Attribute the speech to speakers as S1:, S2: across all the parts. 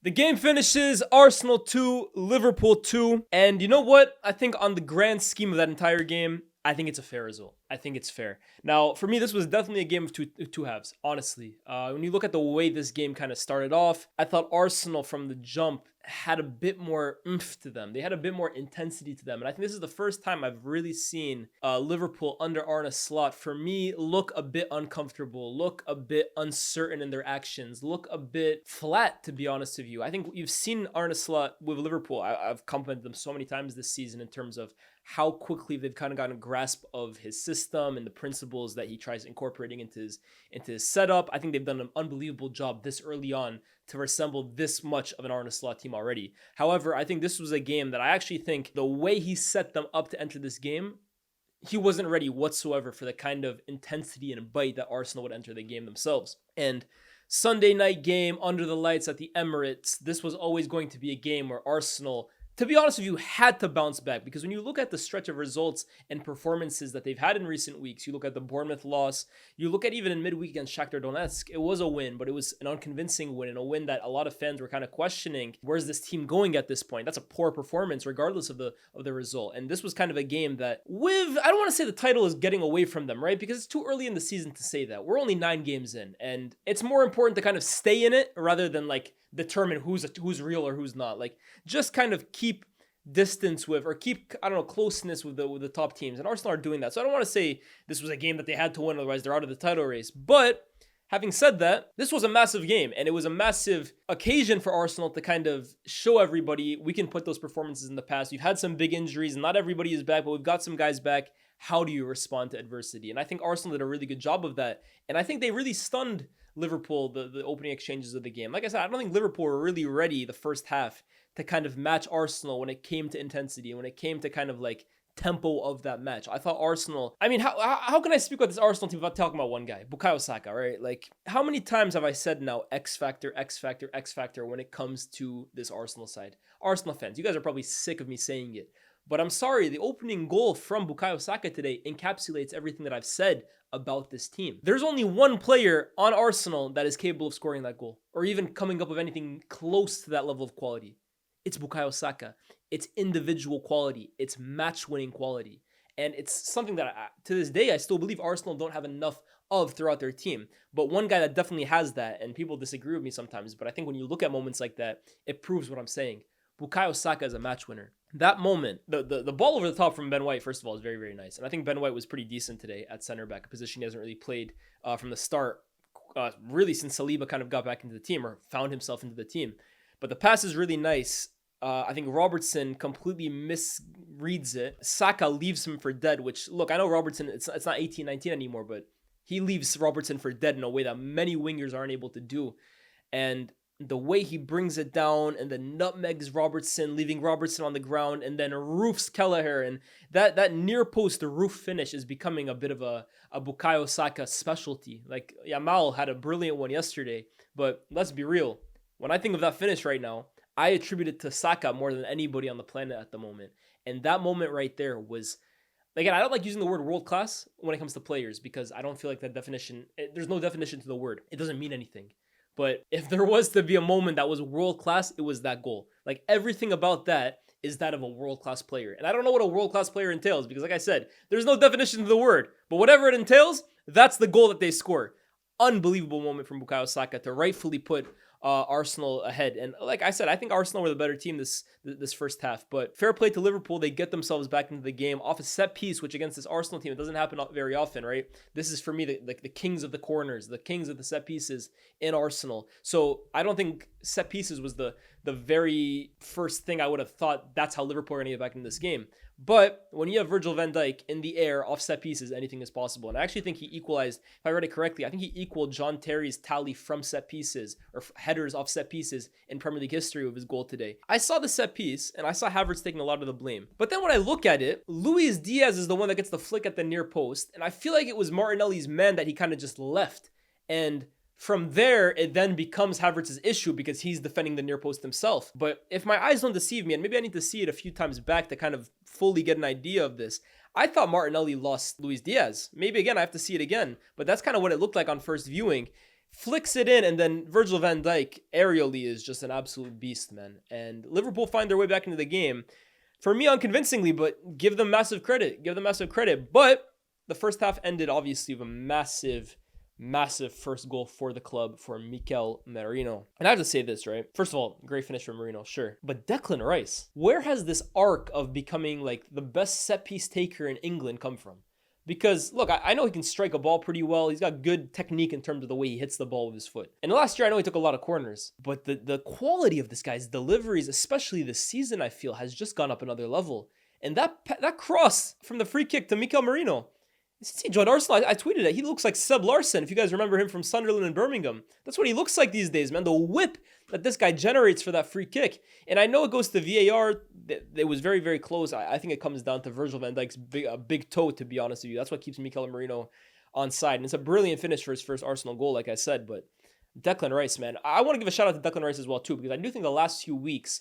S1: The game finishes Arsenal 2, Liverpool 2. And you know what? I think on the grand scheme of that entire game, I think it's a fair result. I think it's fair. Now, for me, this was definitely a game of two halves, honestly. When you look at the way this game kind of started off, I thought Arsenal from the jump had a bit more oomph to them. They had a bit more intensity to them. And I think this is the first time I've really seen Liverpool under Arne Slot, for me, look a bit uncomfortable, look a bit uncertain in their actions, look a bit flat, to be honest with you. I think you've seen Arne Slot with Liverpool. I've complimented them so many times this season in terms of how quickly they've kind of gotten a grasp of his system and the principles that he tries incorporating into his setup. I think they've done an unbelievable job this early on to resemble this much of an Arne Slot team already. However, I think this was a game that I actually think the way he set them up to enter this game, he wasn't ready whatsoever for the kind of intensity and bite that Arsenal would enter the game themselves. And Sunday night game under the lights at the Emirates, this was always going to be a game where Arsenal, to be honest with you, had to bounce back, because when you look at the stretch of results and performances that they've had in recent weeks, you look at the Bournemouth loss, you look at even in midweek against Shakhtar Donetsk, it was a win, but it was an unconvincing win, and a win that a lot of fans were kind of questioning, where's this team going at this point? That's a poor performance regardless of the result. And this was kind of a game that, with, I don't want to say the title is getting away from them, right? Because it's too early in the season to say that. We're only 9 games in, and it's more important to kind of stay in it rather than like determine who's real or who's not. Like, just kind of keep distance with, or keep, I don't know, closeness with the top teams. And Arsenal are doing that. So I don't want to say this was a game that they had to win, otherwise they're out of the title race. But having said that, this was a massive game, and it was a massive occasion for Arsenal to kind of show everybody we can put those performances in the past. We've had some big injuries, and not everybody is back, but we've got some guys back. How do you respond to adversity? And I think Arsenal did a really good job of that. And I think they really stunned Liverpool, the opening exchanges of the game. Like I said, I don't think Liverpool were really ready the first half to kind of match Arsenal when it came to intensity and when it came to kind of like tempo of that match. I thought Arsenal, I mean, how can I speak about this Arsenal team without talking about one guy, Bukayo Saka, right? Like, how many times have I said now X factor, X factor, X factor when it comes to this Arsenal side? Arsenal fans, you guys are probably sick of me saying it, but I'm sorry, the opening goal from Bukayo Saka today encapsulates everything that I've said about this team. There's only one player on Arsenal that is capable of scoring that goal, or even coming up with anything close to that level of quality. It's Bukayo Saka. It's individual quality. It's match-winning quality. And it's something that, to this day, I still believe Arsenal don't have enough of throughout their team. But one guy that definitely has that, and people disagree with me sometimes, but I think when you look at moments like that, it proves what I'm saying. Bukayo Saka is a match winner. That moment, the ball over the top from Ben White, first of all, is very, very nice. And I think Ben White was pretty decent today at center back, a position he hasn't really played from the start, really since Saliba kind of got back into the team or found himself into the team. But the pass is really nice. I think Robertson completely misreads it. Saka leaves him for dead, which, look, I know Robertson, it's not 18-19 anymore, but he leaves Robertson for dead in a way that many wingers aren't able to do. And the way he brings it down and then nutmegs Robertson, leaving Robertson on the ground, and then roofs Kelleher, and that near post roof finish is becoming a bit of a Bukayo Saka specialty. Like, Yamal had a brilliant one yesterday, but let's be real. When I think of that finish right now, I attribute it to Saka more than anybody on the planet at the moment. And that moment right there was, again, I don't like using the word world class when it comes to players, because I don't feel like that definition, there's no definition to the word. It doesn't mean anything. But if there was to be a moment that was world class, it was that goal. Like, everything about that is that of a world class player. And I don't know what a world class player entails, because like I said, there's no definition to the word. But whatever it entails, that's the goal that they score. Unbelievable moment from Bukayo Saka to rightfully put Arsenal ahead. And like I said, I think Arsenal were the better team this first half, but fair play to Liverpool. They get themselves back into the game off a set piece, which against this Arsenal team, it doesn't happen very often, right? This is for me the kings of the corners, the kings of the set pieces in Arsenal. So I don't think set pieces was the very first thing I would have thought that's how Liverpool are going to get back in this game. But when you have Virgil van Dijk in the air off set pieces, anything is possible. And I actually think he equalized, if I read it correctly, I think he equaled John Terry's tally from set pieces or headers off set pieces in Premier League history with his goal today. I saw the set piece and I saw Havertz taking a lot of the blame. But then when I look at it, Luis Diaz is the one that gets the flick at the near post. And I feel like it was Martinelli's man that he kind of just left. And from there, it then becomes Havertz's issue because he's defending the near post himself. But if my eyes don't deceive me, and maybe I need to see it a few times back to kind of fully get an idea of this, I thought Martinelli lost Luis Diaz. Maybe again, I have to see it again, but that's kind of what it looked like on first viewing. flicks it in, and then Virgil van Dijk aerially is just an absolute beast, man. And Liverpool find their way back into the game. For me, unconvincingly, but give them massive credit. Give them massive credit. But the first half ended, obviously, with a massive first goal for the club for Mikel Merino. And I have to say this, right? First of all, great finish from Merino, sure. But Declan Rice, where has this arc of becoming like the best set piece taker in England come from? Because, look, I know he can strike a ball pretty well. He's got good technique in terms of the way he hits the ball with his foot. And last year, I know he took a lot of corners. But the quality of this guy's deliveries, especially this season, I feel, has just gone up another level. And that cross from the free kick to Mikel Merino, since he joined Arsenal, I tweeted it. He looks like Seb Larsson, if you guys remember him from Sunderland and Birmingham. That's what he looks like these days, man. The whip that this guy generates for that free kick. And I know it goes to VAR. It was very, very close. I think it comes down to Virgil van Dijk's big toe, to be honest with you. That's what keeps Mikel Merino on side. And it's a brilliant finish for his first Arsenal goal, like I said. But Declan Rice, man. I want to give a shout out to Declan Rice as well, too, because I do think the last few weeks,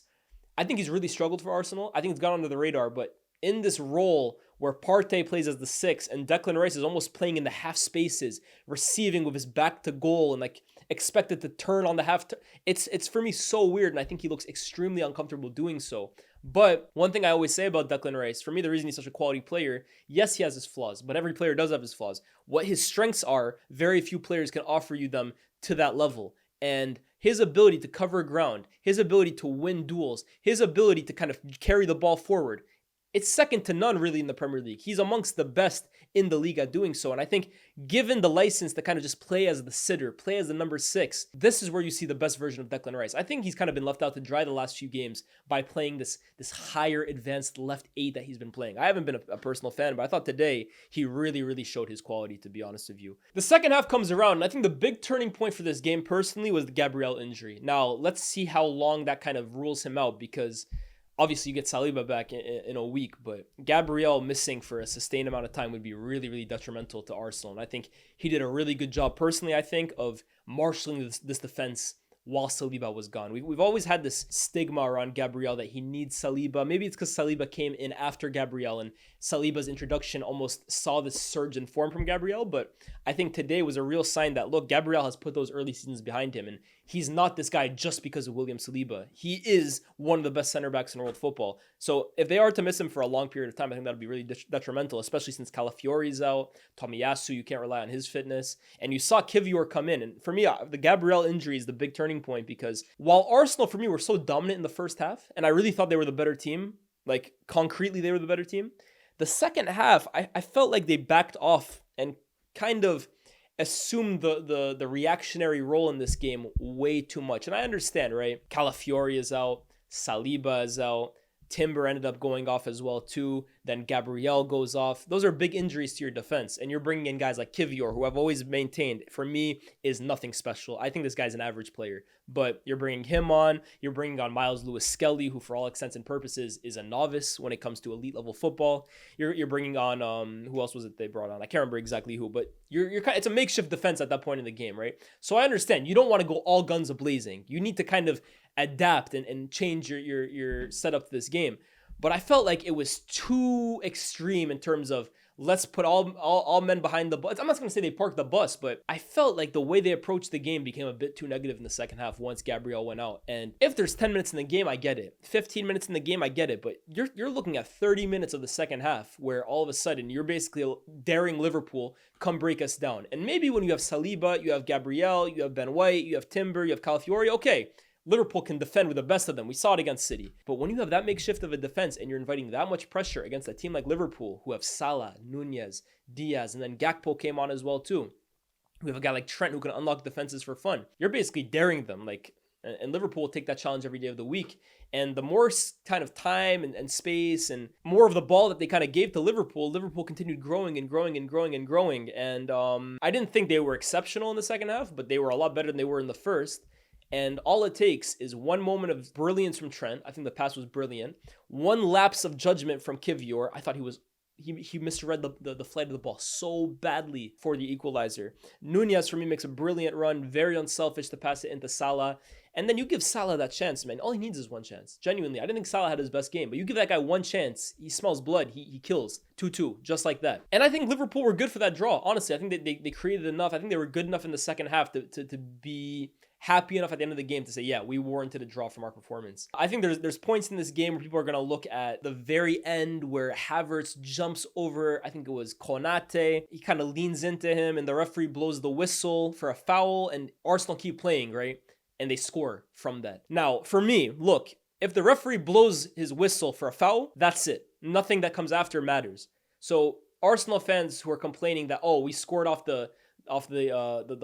S1: I think he's really struggled for Arsenal. I think it's gone under the radar, but in this role where Partey plays as the 6 and Declan Rice is almost playing in the half spaces, receiving with his back to goal and like expected to turn on the half. It's for me so weird, and I think he looks extremely uncomfortable doing so. But one thing I always say about Declan Rice, for me, the reason he's such a quality player, yes, he has his flaws, but every player does have his flaws. What his strengths are, very few players can offer you them to that level. And his ability to cover ground, his ability to win duels, his ability to kind of carry the ball forward, it's second to none really in the Premier League. He's amongst the best in the league at doing so. And I think given the license to kind of just play as the sitter, play as the number 6, this is where you see the best version of Declan Rice. I think he's kind of been left out to dry the last few games by playing this higher advanced left 8 that he's been playing. I haven't been a personal fan, but I thought today he really, really showed his quality, to be honest with you. The second half comes around, and I think the big turning point for this game personally was the Gabriel injury. Now, let's see how long that kind of rules him out, because obviously, you get Saliba back in a week, but Gabriel missing for a sustained amount of time would be really, really detrimental to Arsenal. And I think he did a really good job, personally, I think, of marshalling this defense while Saliba was gone. We've always had this stigma around Gabriel that he needs Saliba. Maybe it's because Saliba came in after Gabriel and Saliba's introduction almost saw this surge in form from Gabriel. But I think today was a real sign that, look, Gabriel has put those early seasons behind him, and he's not this guy just because of William Saliba. He is one of the best center backs in world football. So if they are to miss him for a long period of time, I think that would be really detrimental, especially since Calafiori's out, Tomiyasu, you can't rely on his fitness. And you saw Kivior come in. And for me, the Gabriel injury is the big turning point, because while Arsenal, for me, were so dominant in the first half, and I really thought they were the better team, like concretely they were the better team, the second half, I felt like they backed off and kind of assumed the reactionary role in this game way too much. And I understand, right? Calafiori is out, Saliba is out, Timber ended up going off as well too. Then Gabriel goes off. Those are big injuries to your defense. And you're bringing in guys like Kivior, who I've always maintained, for me, is nothing special. I think this guy's an average player. But you're bringing him on. You're bringing on Miles Lewis-Skelly, who for all intents and purposes is a novice when it comes to elite level football. You're bringing on, who else was it they brought on? I can't remember exactly who, but you're kind of, it's a makeshift defense at that point in the game, right? So I understand. You don't want to go all guns a-blazing. You need to kind of adapt and change your setup to this game. But I felt like it was too extreme in terms of let's put all men behind the bus. I'm not going to say they parked the bus, but I felt like the way they approached the game became a bit too negative in the second half once Gabriel went out. And if there's 10 minutes in the game, I get it. 15 minutes in the game, I get it. But you're looking at 30 minutes of the second half where all of a sudden you're basically daring Liverpool, come break us down. And maybe when you have Saliba, you have Gabriel, you have Ben White, you have Timber, you have Calafiori, okay, Liverpool can defend with the best of them. We saw it against City. But when you have that makeshift of a defense and you're inviting that much pressure against a team like Liverpool, who have Salah, Nunez, Diaz, and then Gakpo came on as well too. We have a guy like Trent who can unlock defenses for fun. You're basically daring them. And Liverpool will take that challenge every day of the week. And the more kind of time and space and more of the ball that they kind of gave to Liverpool continued growing and growing and growing and growing. And I didn't think they were exceptional in the second half, but they were a lot better than they were in the first. And all it takes is one moment of brilliance from Trent. I think the pass was brilliant. One lapse of judgment from Kivior. I thought he was he misread the flight of the ball so badly for the equalizer. Nunez, for me, makes a brilliant run, very unselfish to pass it into Salah. And then you give Salah that chance, man. All he needs is one chance. Genuinely, I didn't think Salah had his best game, but you give that guy one chance, he smells blood, he kills. 2-2, just like that. And I think Liverpool were good for that draw, honestly. I think they created enough. I think they were good enough in the second half to be happy enough at the end of the game to say, yeah, we warranted a draw from our performance. I think there's points in this game where people are going to look at the very end where Havertz jumps over, I think it was Konate. He kind of leans into him and the referee blows the whistle for a foul and Arsenal keep playing, right? And they score from that. Now, for me, look, if the referee blows his whistle for a foul, that's it. Nothing that comes after matters. So Arsenal fans who are complaining that, oh, we scored off the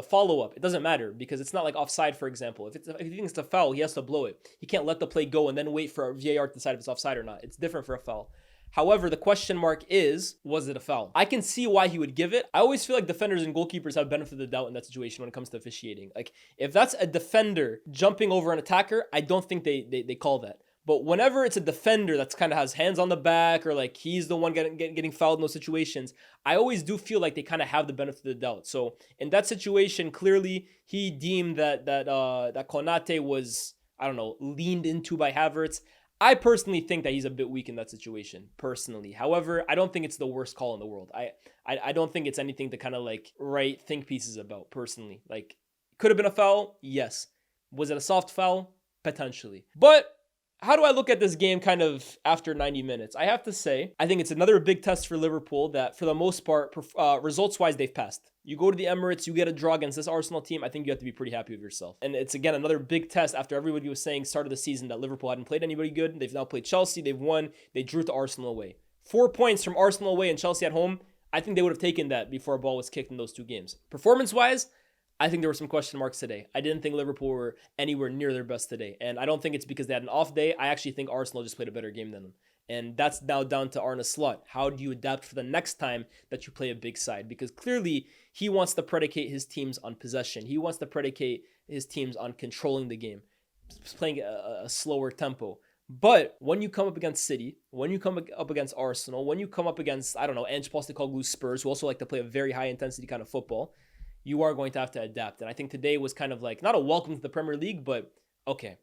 S1: follow-up, it doesn't matter because it's not like offside, for example. If he thinks it's a foul, he has to blow it. He can't let the play go and then wait for VAR to decide if it's offside or not. It's different for a foul. However, the question mark is, was it a foul? I can see why he would give it. I always feel like defenders and goalkeepers have benefit of the doubt in that situation when it comes to officiating. Like, if that's a defender jumping over an attacker, I don't think they call that. But whenever it's a defender that's kind of has hands on the back or like he's the one getting fouled in those situations, I always do feel like they kind of have the benefit of the doubt. So in that situation, clearly he deemed that Konate was, I don't know, leaned into by Havertz. I personally think that he's a bit weak in that situation, personally. However, I don't think it's the worst call in the world. I don't think it's anything to kind of like write think pieces about, personally. Like, could have been a foul? Yes. Was it a soft foul? Potentially. But how do I look at this game kind of after 90 minutes? I have to say, I think it's another big test for Liverpool that for the most part, results-wise, they've passed. You go to the Emirates, you get a draw against this Arsenal team, I think you have to be pretty happy with yourself. And it's, again, another big test after everybody was saying start of the season that Liverpool hadn't played anybody good. They've now played Chelsea, they've won, they drew to Arsenal away. 4 points from Arsenal away and Chelsea at home, I think they would have taken that before a ball was kicked in those two games. Performance-wise, I think there were some question marks today. I didn't think Liverpool were anywhere near their best today. And I don't think it's because they had an off day. I actually think Arsenal just played a better game than them. And that's now down to Arne Slot. How do you adapt for the next time that you play a big side? Because clearly he wants to predicate his teams on possession. He wants to predicate his teams on controlling the game, playing a slower tempo. But when you come up against City, when you come up against Arsenal, when you come up against, I don't know, Ange Postecoglou's Spurs, who also like to play a very high intensity kind of football, you are going to have to adapt. And I think today was kind of like, not a welcome to the Premier League, but okay,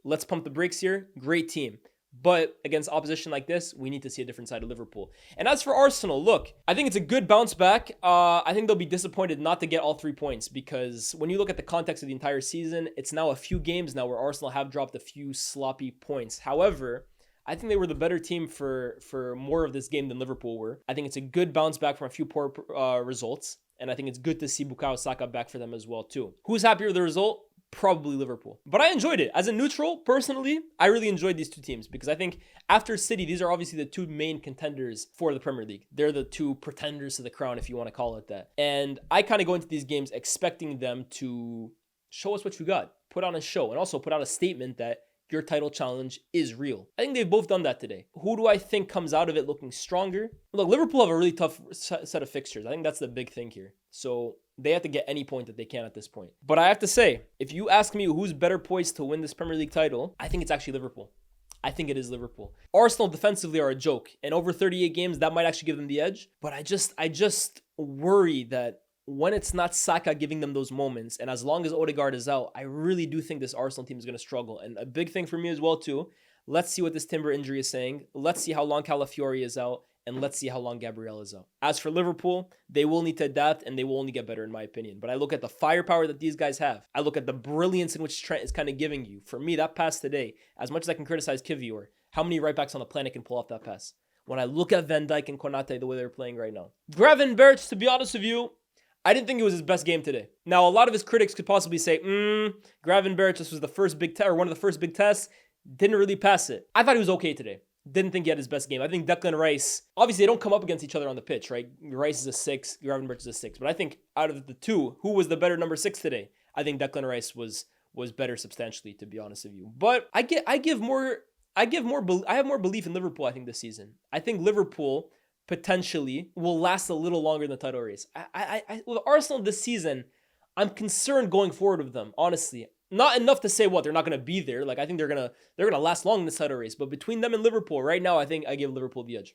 S1: let's pump the brakes here. Great team. But against opposition like this, we need to see a different side of Liverpool. And as for Arsenal, look, I think it's a good bounce back. I think they'll be disappointed not to get all 3 points because when you look at the context of the entire season, it's now a few games now where Arsenal have dropped a few sloppy points. However, I think they were the better team for more of this game than Liverpool were. I think it's a good bounce back from a few poor results. And I think it's good to see Bukayo Saka back for them as well, too. Who's happier with the result? Probably Liverpool. But I enjoyed it. As a neutral, personally, I really enjoyed these two teams because I think after City, these are obviously the two main contenders for the Premier League. They're the two pretenders to the crown, if you want to call it that. And I kind of go into these games expecting them to show us what you got, put on a show, and also put out a statement that your title challenge is real. I think they've both done that today. Who do I think comes out of it looking stronger? Look, Liverpool have a really tough set of fixtures. I think that's the big thing here. So they have to get any point that they can at this point. But I have to say, if you ask me who's better poised to win this Premier League title, I think it's actually Liverpool. I think it is Liverpool. Arsenal defensively are a joke. And over 38 games, that might actually give them the edge. But I just worry that when it's not Saka giving them those moments, and as long as Odegaard is out, I really do think this Arsenal team is going to struggle. And a big thing for me as well, too, let's see what this Timber injury is saying. Let's see how long Calafiori is out, and let's see how long Gabriel is out. As for Liverpool, they will need to adapt, and they will only get better, in my opinion. But I look at the firepower that these guys have. I look at the brilliance in which Trent is kind of giving you. For me, that pass today, as much as I can criticize Kivior, how many right backs on the planet can pull off that pass? When I look at Van Dijk and Konate, the way they're playing right now. Gravenberch, to be honest with you, I didn't think it was his best game today. Now, a lot of his critics could possibly say, Gravenberch, this was the first big test, or one of the first big tests, didn't really pass it. I thought he was okay today. Didn't think he had his best game. I think Declan Rice, obviously they don't come up against each other on the pitch, right? Rice is a 6, Gravenberch is a 6. But I think out of the two, who was the better number 6 today? I think Declan Rice was better substantially, to be honest with you. But I have more belief in Liverpool, I think, this season. I think Liverpool potentially will last a little longer in the title race. With Arsenal this season, I'm concerned going forward with them, honestly. Not enough to say what they're not going to be there. Like, I think they're gonna last long in this title race. But between them and Liverpool, right now, I think I give Liverpool the edge.